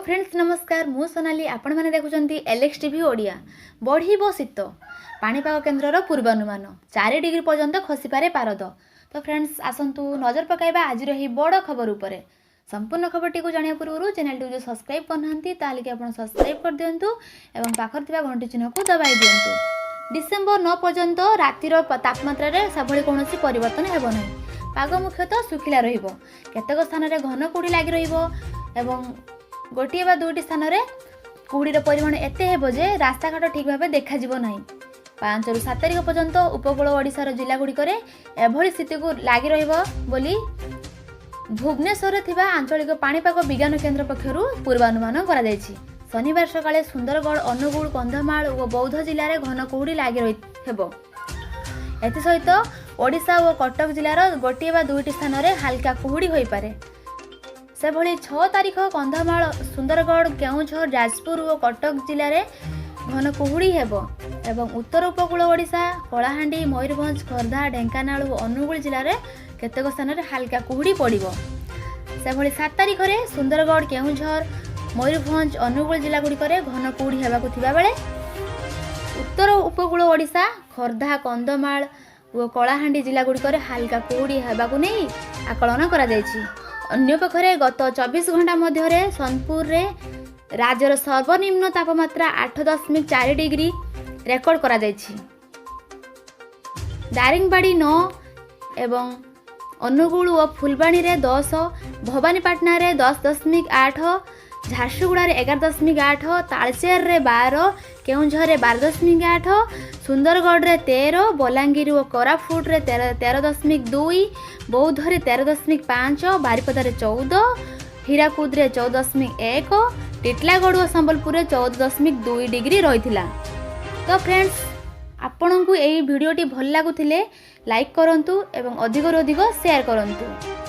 Friends नमस्कार मु सोनाली आपण मैंने देखुं एलएक्स टीवी ओडिया बढ़ शीत पाणीपाग केन्द्र पूर्वानुमान 4 डिग्री पर्यंत खसीपे पारद। तो फ्रेंड्स आसतु नजर पकाइबा आज रही बड़ खबर उपर। संपूर्ण खबर टी जाना पूर्व चैनल टी जो सब्सक्राइब करना कि आप सब्सक्राइब कर दिंतु और पाखर घंटी चिन्ह को दबाई दिंतु। डिसेम्बर 9 पर्यंत रातिर तापमात्रा से कौन परिवर्तन हेब ना। पाग मुख्यतः शुखिला केतक स्थान में घन कुड़ी लगी एवं गोटे बा दुईटी स्थान में कुड़ीर परिमाण एते हेब जे रास्ताघाट ठीक भाव देखा ना। 5 ରୁ 7 तारिख पर्यंत उपकूल ओडिशार जिलागुड़िक एभली स्थिति को लगी रही भुवनेश्वर थिबा आंचलिक पाणीपाग विज्ञान केन्द्र पक्षर पूर्वानुमान करा जायछि। शनिवार सकाळे सुंदरगढ़ अनुगुल कंधमाल और बौद्ध जिले में घन कुहुड़ी लगी रही। एसहित ओडिशा और कटक जिलार गोटे बा दुईटी स्थान में हाल्का कुहुड़ी हो पारे। से भली 6 तारिख कंधमाल सुंदरगढ़ केउझर जाजपुर और कटक जिले में घन कुहुड़ी हेब एवं उत्तर उपकूल ओडिशा कलाहांडी मयूरभंज खोर्धा ढेंकानाल और अनुगुल जिले में केतक स्थान में हाल्का कुहुड़ी पड़िबो। से भली 7 तारिख में सुंदरगढ़ केउझर मयूरभंज अनुगुल जिलागुड़िक घन कुहुड़ी हेबाकु थिबा बेले उत्तर उपकूल ओडिशा खोर्धा कंधमाल और कलाहांडी जिलागुड़िक हाल्का कुहुड़ी हेबाकु नहीं आकलन करा जायछि। अन्य पक्षरे गत 24 घंटा मध्य सोनपुर रे राज्यर सर्वनिम्न तापमात्रा 8.4 डिग्री रेकर्ड करा जायछि। दारिंगबाड़ी 9 एवं अनुगुल और फुलबाणी रे 10, भवानीपाटना रे 10.8, झारसुगुड़ा रे 11.8, तालचेर रे 12, केउझर रे 12.8, सुंदरगढ़ रे 13, बलांगीर और कोरापुट रे 13.2, बौद्ध रे 13.5, बारिपदा रे 14, हीराकुद रे 14.1, टिटलागढ़ और संबलपुर रे 14.2 डिग्री रही। तो फ्रेंड्स आपन को यही वीडियोटी भल लगुले लाइक करंतु एवं अधिक शेयर करंतु।